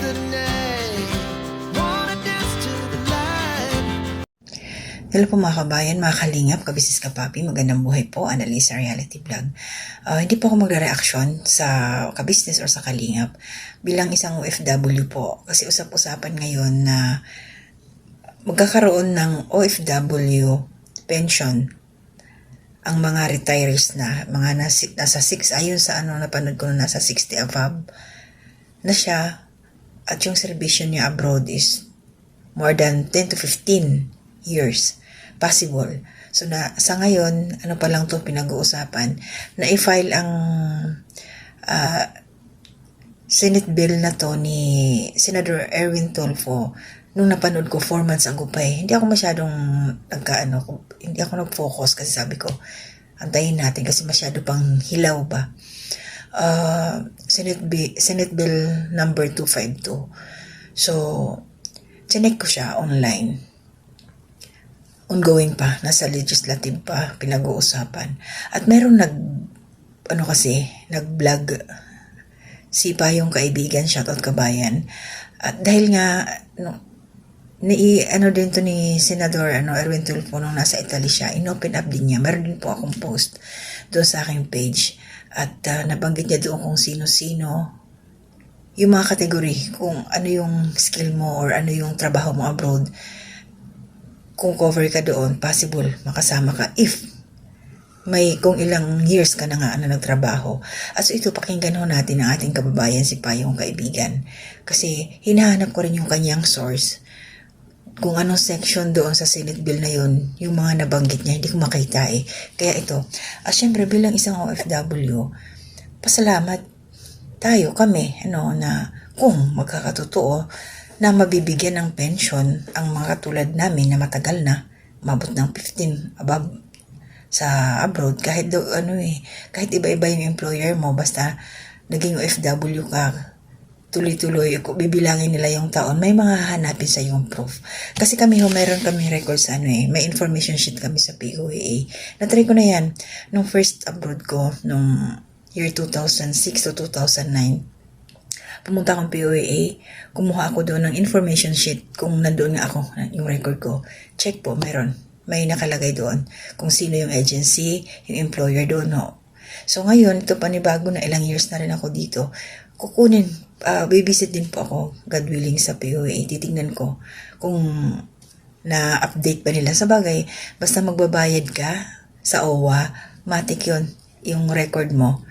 the night. Wanna dance to the light. Hello po mga kabayan, mga kalingap, kabisis kapapi, magandang buhay po, Analisa Reality Vlog. Hindi po ako magre-reaction sa kabisnes or sa kalingap bilang isang OFW po. Kasi usap-usapan ngayon na magkakaroon ng OFW pension ang mga retirees na, mga nasa 6, ayon sa napanood ko na nasa 60 above na siya, at yung servisyo niya abroad is more than 10 to 15 years possible. So sa ngayon, pa lang to pinag-uusapan, na i-file ang Senate bill na to ni Senator Erwin Tulfo. Nung napanood ko 4 months ago pa hindi ako masyadong hindi ako nag-focus kasi sabi ko, antayin natin kasi masyado pang hilaw ba. Senate Bill number 252. So, chinek ko siya online. Ongoing pa, nasa legislative pa, pinag-uusapan. At meron nag-vlog si Payong Kaibigan, shoutout kabayan. At dahil nga, din to ni Senador Erwin Tulfo nung nasa Italy siya, in-open up din niya. Meron din po akong post doon sa aking page. At nabanggit niya doon kung sino-sino yung mga kategory, kung ano yung skill mo or ano yung trabaho mo abroad. Kung cover ka doon, possible makasama ka if kung ilang years ka na nga nagtrabaho. At so ito, pakinggan ho natin ang ating kababayan si Payong Kaibigan. Kasi hinahanap ko rin yung kanyang source. Kung anong section doon sa Senate Bill na yun, yung mga nabanggit niya, hindi ko makita Kaya ito, syempre bilang isang OFW, pasalamat tayo, kami, na kung magkakatotoo, na mabibigyan ng pension ang mga katulad namin na matagal na, mabot ng 15 above sa abroad, kahit kahit iba-iba yung employer mo, basta naging OFW ka, tuloy-tuloy, bibilangin nila yung taon, may mga hanapin sa yung proof. Kasi meron kami records may information sheet kami sa POAA. Natry ko na yan nung first abroad ko, nung year 2006 to 2009. Pumunta akong POAA, kumuha ako doon ng information sheet, kung nandoon nga ako, yung record ko, check po, may nakalagay doon kung sino yung agency, yung employer doon. So ngayon, ito panibago na ilang years na rin ako dito, babysit din po ako, God willing, sa POA. Titingnan ko kung na-update ba nila. Sa bagay, basta magbabayad ka sa OWA, matik yun, yung record mo,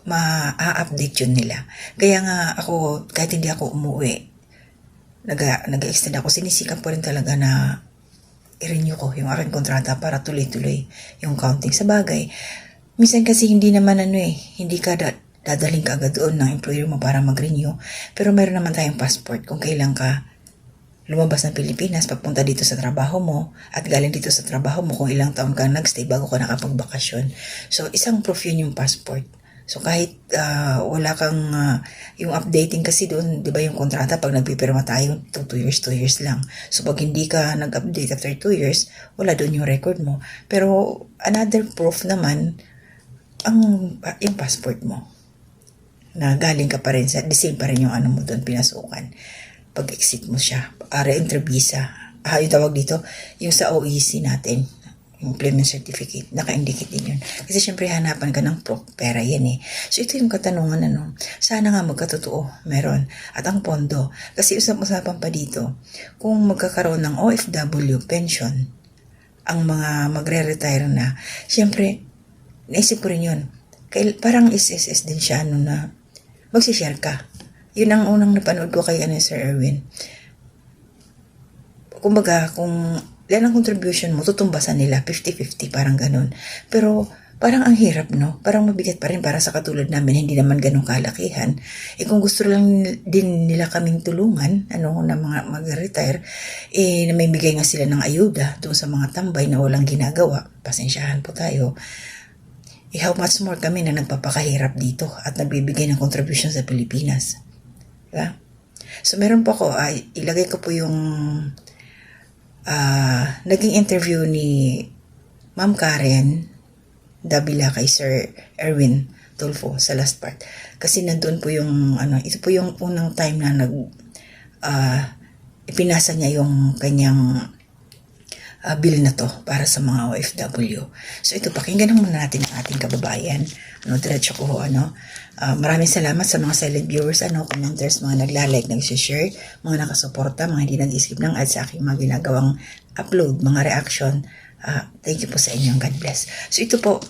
ma-update yun nila. Kaya nga ako, kahit hindi ako umuwi, nag-extend ako, sinisikap ko rin talaga na i-renew ko yung aking kontrata para tuloy-tuloy yung counting. Sa bagay, minsan kasi hindi naman hindi ka dadaling ka agad doon ng employer mo para mag-renew. Pero meron naman tayong passport kung kailan ka lumabas ng Pilipinas, papunta dito sa trabaho mo, at galing dito sa trabaho mo kung ilang taon ka nagstay bago ka nakapagbakasyon. So, isang proof yun yung passport. So, kahit wala kang, yung updating kasi doon, di ba yung kontrata, pag nagpipirma tayo, 2 years lang. So, pag hindi ka nag-update after 2 years, wala doon yung record mo. Pero, another proof naman, yung passport mo. Na galing ka pa rin, the same pa rin yung mo doon, pinasukan. Pag-exit mo siya, re-entry visa. Yung tawag dito, yung sa OEC natin, employment certificate, naka-indicate din yun. Kasi syempre hanapan ka ng proof, pera yan So ito yung katanungan sana nga magkatotoo, meron. At ang pondo, kasi usap-usapan pa dito, kung magkakaroon ng OFW pension, ang mga magre-retire na, syempre, naisip ko rin yun. Parang SSS din siya na magsishare ka. Yun ang unang napanood ko kay Sir Erwin. Kumbaga, kung yan ang contribution mo, tutumbasan nila 50-50, parang ganun. Pero parang ang hirap, parang mabigat pa rin para sa katulad namin, hindi naman ganun kalakihan. Kung gusto lang din nila kaming tulungan, na mga mag-retire, na may bigay nga sila ng ayuda doon sa mga tambay na walang ginagawa, pasensyahan po tayo. How much more kami na nagpapakahirap dito at nagbibigay ng contribution sa Pilipinas. Diba? So meron po ako, ilagay ko po yung naging interview ni Ma'am Karen Davila kay Sir Erwin Tulfo sa last part. Kasi nandun po yung, ito po yung unang time na ipinasa niya yung kanyang bill na to para sa mga OFW. So ito, pakinggan muna natin ang ating kababayan. Diretso ko ho, maraming salamat sa mga silent viewers, commenters, mga nagla-like, nag-share, mga nakasuporta, mga hindi nag-skip ng ads sa aking mga ginagawang upload, mga reaction. Thank you po sa inyong God bless. So ito po,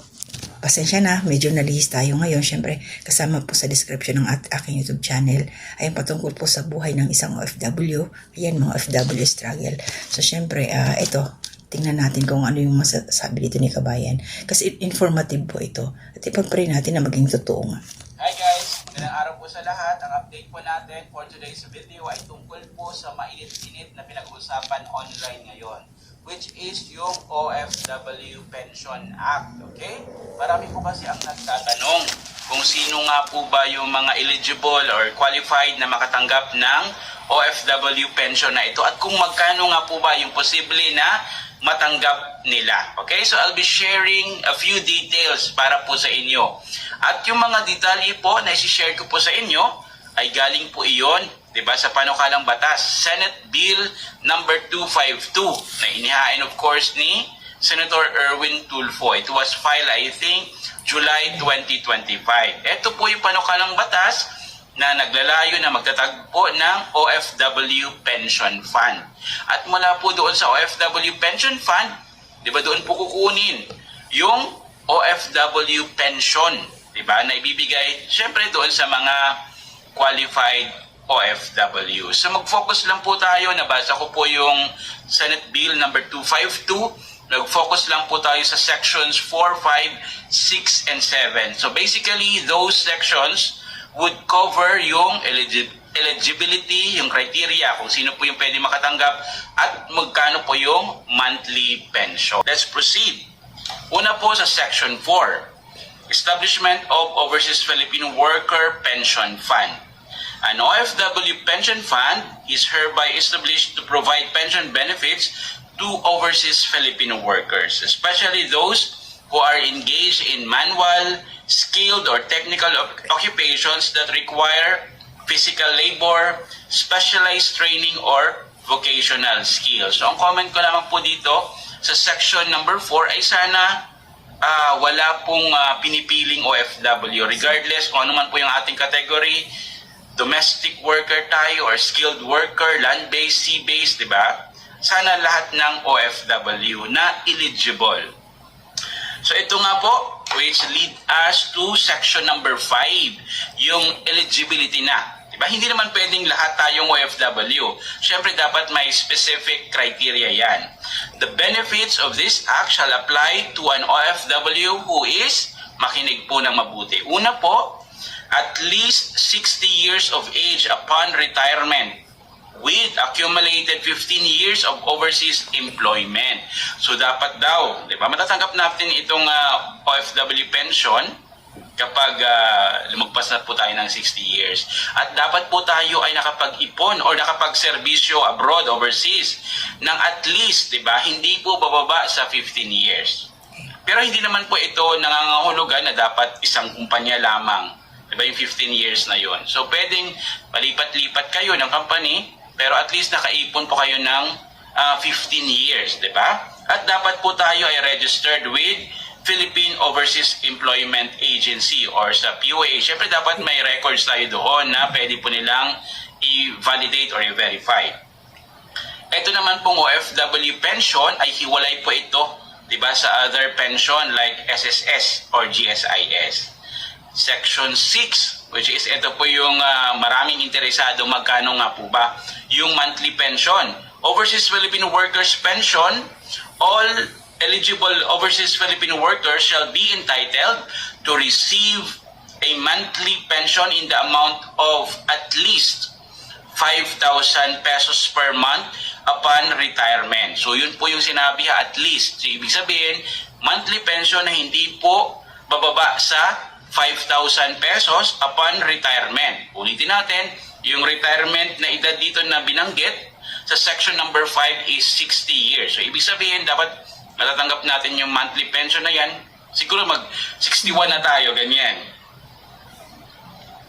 pasensya na, medyo nalihis tayo ngayon. Siyempre, kasama po sa description ng aking YouTube channel ay patungkol po sa buhay ng isang OFW. Ayan, mga OFW struggle. So, siyempre, ito, tingnan natin kung ano yung masasabi dito ni Kabayan. Kasi informative po ito. At ipag-pray natin na maging totoo nga. Hi guys! Magandang araw po sa lahat. Ang update po natin for today's video ay tungkol po sa mainit-init na pinag-uusapan online ngayon, which is yung OFW Pension Act. Okay? Marami po kasi ang nagtatanong kung sino nga po ba yung mga eligible or qualified na makatanggap ng OFW pension na ito at kung magkano nga po ba yung posible na matanggap nila. Okay? So I'll be sharing a few details para po sa inyo. At yung mga detalye po na isi-share ko po sa inyo ay galing po iyon, 'di ba, sa panukalang batas, Senate Bill number 252 na inihain of course ni Senator Erwin Tulfo. It was filed I think July 2025. Ito po yung panukalang batas na naglalayo na magtatagpo ng OFW Pension Fund. At mula po doon sa OFW Pension Fund, di ba doon po kukunin yung OFW pension, di ba, na ibibigay syempre doon sa mga qualified OFW. So mag-focus lang po tayo, nabasa ko po yung Senate Bill number 252, nag-focus lang po tayo sa sections 4, 5, 6, and 7. So basically, those sections would cover yung eligibility, yung criteria, kung sino po yung pwede makatanggap, at magkano po yung monthly pension. Let's proceed. Una po sa Section 4, Establishment of Overseas Filipino Worker Pension Fund. An OFW pension fund is hereby established to provide pension benefits to overseas Filipino workers, especially those who are engaged in manual, skilled, or technical occupations that require physical labor, specialized training, or vocational skills. So, ang comment ko lamang po dito sa section number 4 ay sana wala pong pinipiling OFW. Regardless kung ano man po yung ating category, domestic worker tayo or skilled worker, land-based, sea-based, di ba? Sana lahat ng OFW na eligible. So ito nga po, which lead us to section number 5, yung eligibility na. Diba? Hindi naman pwedeng lahat tayong OFW. Siyempre dapat may specific criteria yan. The benefits of this act shall apply to an OFW who is, makinig po ng mabuti. Una po, at least 60 years of age upon retirement with accumulated 15 years of overseas employment. So dapat daw, di ba, matatanggap natin itong OFW pension kapag lumagpas na po tayo ng 60 years. At dapat po tayo ay nakapag-ipon or nakapag-serbisyo abroad, overseas, ng at least, di ba, hindi po bababa sa 15 years. Pero hindi naman po ito nangangahulugan na dapat isang kumpanya lamang. Di ba, yung 15 years na yon. So pwedeng palipat-lipat kayo ng company, pero at least nakaipon po kayo ng 15 years, di ba? At dapat po tayo ay registered with Philippine Overseas Employment Agency or sa POA. Siyempre dapat may records tayo doon na pwede po nilang i-validate or i-verify. Ito naman pong OFW pension ay hiwalay po ito, di ba, sa other pension like SSS or GSIS. Section 6, which is ito po yung maraming interesado, magkano nga po ba yung monthly pension. Overseas Filipino Workers Pension, all eligible overseas Filipino workers shall be entitled to receive a monthly pension in the amount of at least 5,000 pesos per month upon retirement. So yun po yung sinabi, at least. So ibig sabihin, monthly pension na hindi po bababa sa 5,000 pesos upon retirement. Ulitin natin, yung retirement na edad dito na binanggit sa section number 5 is 60 years. So ibig sabihin, dapat matatanggap natin yung monthly pension na yan. Siguro mag 61 na tayo, ganyan.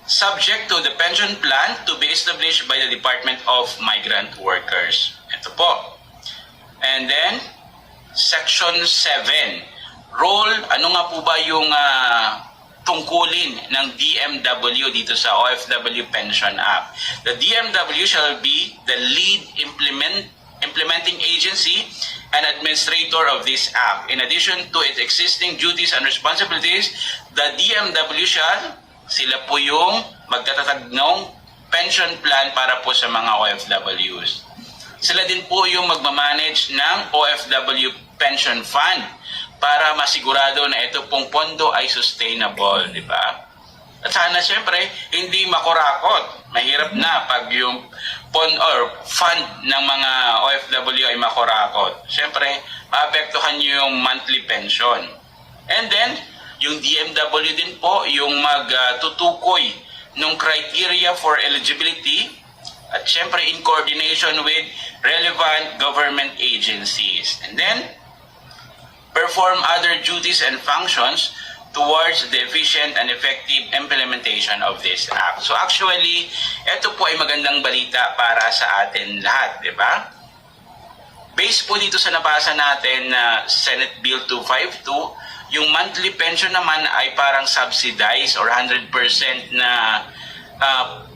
subject to the pension plan to be established by the Department of Migrant Workers. Ito po. And then, Section 7. Role, ano nga po ba yung tungkulin ng DMW dito sa OFW Pension Act? The DMW shall be the lead implementing agency and administrator of this act. In addition to its existing duties and responsibilities, the DMW shall, sila po yung magtatatag ng pension plan para po sa mga OFWs. Sila din po yung magmamanage ng OFW Pension Fund para masigurado na ito pong pondo ay sustainable, di ba? At sana siyempre, hindi makurakot. Mahirap na pag yung fund ng mga OFW ay makurakot. Siyempre, maapektuhan nyo yung monthly pension. And then, yung DMW din po, yung magtutukoy ng criteria for eligibility at siyempre in coordination with relevant government agencies. And then, perform other duties and functions towards the efficient and effective implementation of this act. So actually, ito po ay magandang balita para sa atin lahat, di ba? Based po dito sa nabasa natin na Senate Bill 252, yung monthly pension naman ay parang subsidized or 100% na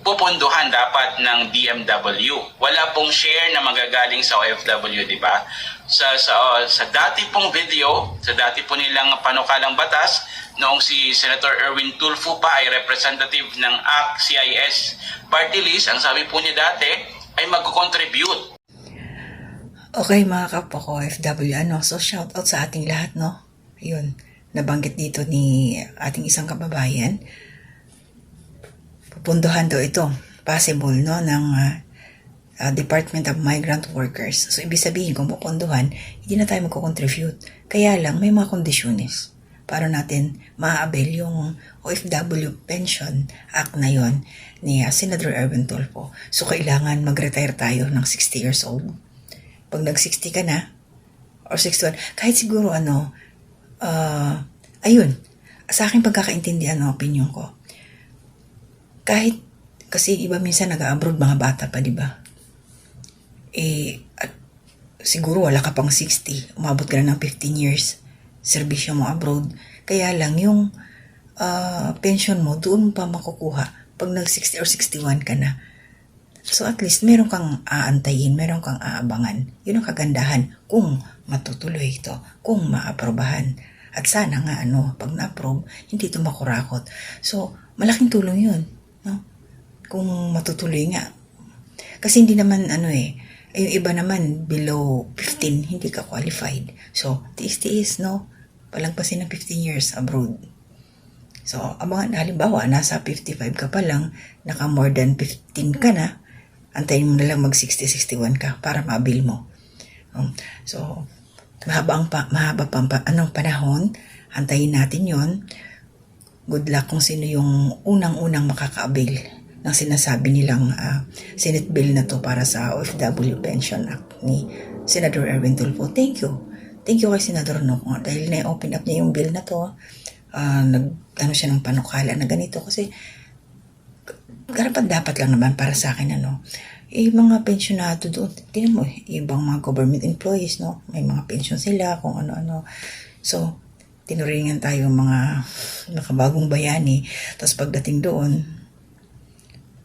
pupunduhan dapat ng DMW. Wala pong share na magagaling sa OFW, di ba? Sa dati pong video, sa dati po nilang panukalang batas, noong si Senator Erwin Tulfo pa ay representative ng ACT-CIS party list, ang sabi po niya dati ay mag-contribute. Okay mga kapwa ko OFW, so shout out sa ating lahat, no? Yun, nabanggit dito ni ating isang kababayan. Pupunduhan daw ito, possible, no, ng Department of Migrant Workers. So, ibig sabihin, kung pupunduhan, hindi na tayo magko-contribute. Kaya lang, may mga kondisyones para natin ma-avail yung OFW Pension Act na yon ni Senator Erwin Tulfo. So, kailangan mag-retire tayo ng 60 years old. Pag nag-60 ka na, or 61, kahit siguro ayun, sa aking pagkakaintindihan ng opinion ko, kahit, kasi iba minsan nag-abroad mga bata pa, di ba? At siguro wala ka pang 60, umabot ka na ng 15 years, serbisyo mo abroad. Kaya lang yung pension mo, doon pa makukuha pag nag-60 or 61 ka na. So at least meron kang aantayin, meron kang aabangan. Yun ang kagandahan kung matutuloy ito, kung maaprobahan. At sana nga pag na-approve, hindi ito makurakot. So malaking tulong yun, no? Kung matutuloy nga. Kasi hindi naman yung iba naman below 15 hindi ka qualified. So tiis-tiis, no? Palagpasin ng 15 years abroad. So abangan, halimbawa nasa 55 ka pa lang, naka more than 15 ka na, antayin mo na lang mag 60-61 ka para ma-avail mo. So mahaba pa panahon, antayin natin yon. Good luck kung sino yung unang-unang makaka-avail ng sinasabi nilang Senate Bill na to para sa OFW Pension Act ni Senator Erwin Tulfo. Thank you. Thank you kay Senador Noco dahil na-open up niya yung bill na to. Siya ng panukala na ganito kasi dapat lang naman para sa akin mga pensionado doon, tingnan mo, ibang mga government employees, no? May mga pension sila, kung ano-ano. So, tinuringan tayo mga nakabagong bayani. Tapos pagdating doon,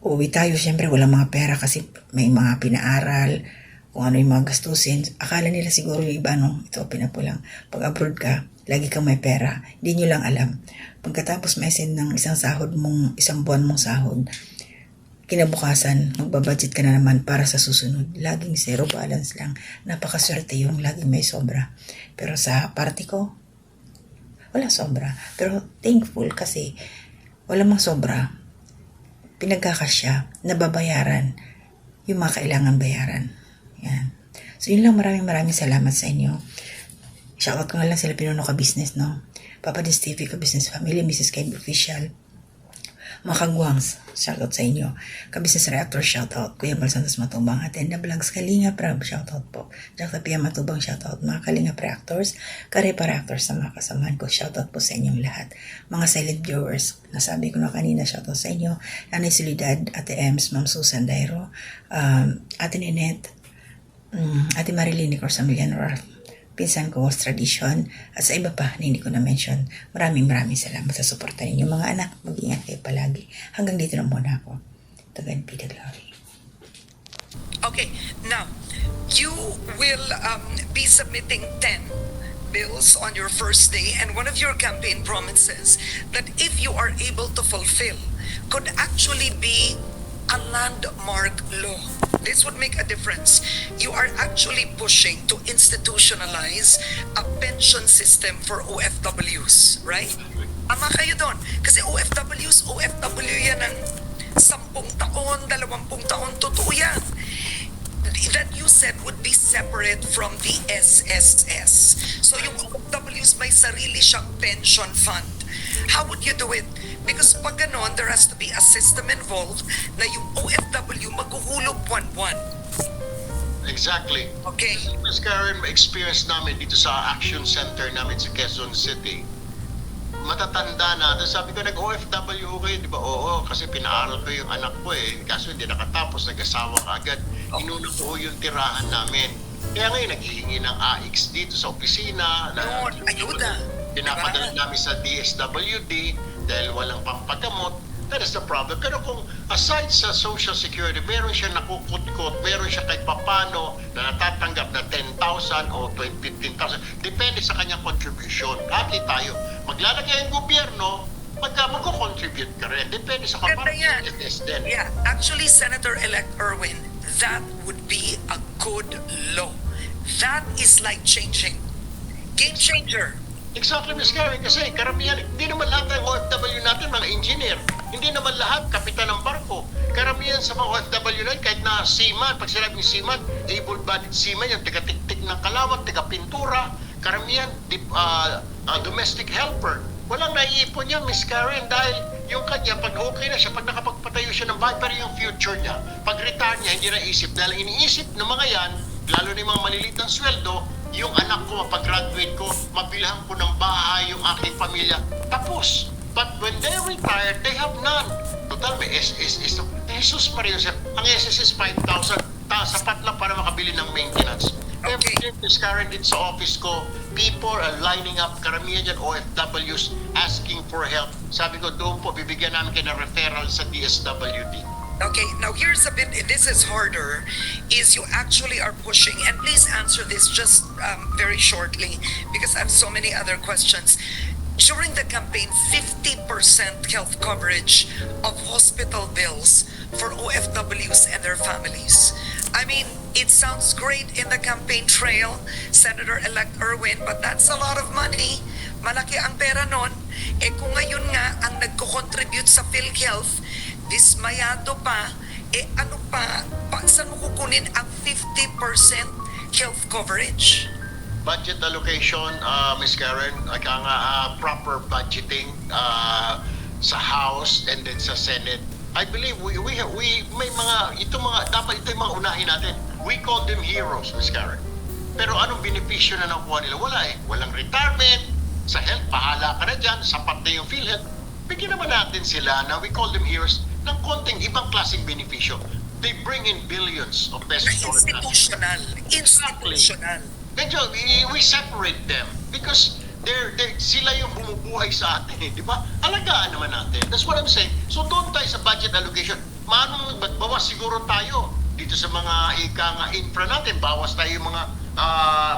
uwi tayo, syempre walang mga pera kasi may mga pinaaral, kung ano yung mga gastusin. Akala nila siguro yung iba, ito pinapulang. Pag abroad ka, lagi kang may pera. Hindi nyo lang alam. Pagkatapos may send ng isang buwan mong sahod, kinabukasan, magbabudget ka na naman para sa susunod. Laging zero balance lang. Napakaswerte yung laging may sobra. Pero sa party ko, wala sobra. Pero thankful kasi wala mang sobra. Pinagkakasya, nababayaran yung mga kailangan bayaran. Yan. So yun lang, maraming salamat sa inyo. Shoutout ko nga lang sila Pinuno Ka Business, no? Papa Dis TV Ka Business Family, Mrs. Kaib Official. Makagwangs, shoutout sa inyo. Ka-Business Reactor, shoutout. Kuya Bal Santos Matubang, Atenda Vlogs, Kalinga Prab, shoutout po. Jack Tapia Matubang, shoutout. Mga Kalinga Reactors, Karepa Reactors sa mga kasamahan ko, shoutout po sa inyong lahat. Mga silent viewers, nasabi ko na kanina, shoutout sa inyo. Nanay Solidad, Ate Ems, Ma'am Susan Dairo, Ate Ninette, Ate Marilyn ni Corsa Millianor, pinsan ko, Tradition, at sa iba pa na hindi ko na-mention. Maraming salamat sa suporta ninyo. Mga anak, mag-ingat kayo palagi. Hanggang dito na muna ako. To God be the glory. Okay, now, you will be submitting 10 bills on your first day, and one of your campaign promises that if you are able to fulfill could actually be a landmark law. This would make a difference. You are actually pushing to institutionalize a pension system for OFWs, right? Tama kayo doon. Kasi OFW yan ng 10 taon, 20 taon, totoo yan. That you said would be separate from the SSS. So yung OFWs may sarili siyang pension fund. How would you do it? Because pag ganon, there has to be a system involved na yung OFW maghuhulog buwan-buwan. Exactly. Okay. Mas Karen, experience namin dito sa Action Center namin sa Quezon City. Matatanda na. Tapos sabi ko, nag-OFW kayo, di ba? Oo, kasi pinaaral ko yung anak ko eh. Kaso hindi nakatapos, nag-asawa ka agad. Inuna ko yung tirahan namin. Kaya ngayon, naghihingi ng AX dito sa opisina. Yun, ayuda. Pinapadala namin sa DSWD dahil walang pampagamot. That is the problem. Pero kung aside sa Social Security, meron siya nakukut-kot, meron siya kahit papano na natatanggap na 10,000 o 15,000. Depende sa kanyang contribution. Kahit tayo, maglalagay ang gobyerno, magko-contribute ka rin. Depende sa Ganda yan. din. Yeah, actually, Senator-elect Erwin, that would be a good law. That is like changing. Game changer. Exactly, Ms. Karen, kasi karamihan, hindi naman lahat ng OFW natin mga engineer. Hindi naman lahat kapitan ng barko. Karamihan sa mga OFW natin, kahit na seaman, pag sinabing seaman, able-bodied seaman, yung tiga-tiktik ng kalawat, tiga-pintura, karamihan, domestic helper. Walang naiipon yan, Ms. Karen, dahil yung kanya, pag okay na siya, pag nakapagpatayo siya ng bahay, pero yung future niya, pag retire niya, hindi na isip. Dahil iniisip ng mga yan, lalo na yung mga maliliit ng sweldo, yung anak ko, mapag-graduate ko, mabilhan ko ng bahay, yung aking pamilya, tapos. But when they retire, they have none. Total, may SSS. Jesus Maria, ang SSS 5,000, sapat lang para makabili ng maintenance. Okay. Every day, Ms. Karen, dito sa office ko, people are lining up, karamihan dyan, OFWs, asking for help. Sabi ko, doon po, bibigyan namin kayo ng referral sa DSWD. Okay, now here's a bit, this is harder, is you actually are pushing, and please answer this just very shortly, because I have so many other questions. During the campaign, 50% health coverage of hospital bills for OFWs and their families. I mean, it sounds great in the campaign trail, Senator-elect Erwin, but that's a lot of money. Malaki ang pera nun. Eh kung ngayon nga ang nagko-contribute sa PhilHealth, dismayado pa, eh ano pa, saan mo kukunin ang 50% health coverage? Budget allocation, Ms. Karen, proper budgeting sa House and then sa Senate. I believe we may mga dapat ito yung mga unahin natin. We call them heroes, Ms. Karen. Pero anong benepisyo na nakuha nila? Wala eh. Walang retirement. Sa health, bahala ka na dyan. Sapat na yung PhilHealth. Bigyan naman natin sila na we call them heroes ng konting ibang klaseng benepisyo. They bring in billions of pesos. Institutional. Institutional. Medyo, we separate them because sila yung bumubuhay sa atin, di ba? Alagaan naman natin. That's what I'm saying. So doon tayo sa budget allocation. Bawas siguro tayo dito sa mga infra natin. Bawas tayo yung mga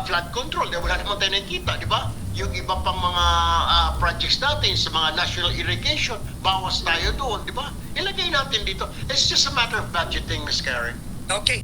flood control. Dahil wala naman tayo nakikita, di ba? Yung iba pang mga projects natin sa mga national irrigation, bawas tayo doon, di ba? Ilagay natin dito. It's just a matter of budgeting, Ms. Karen. Okay.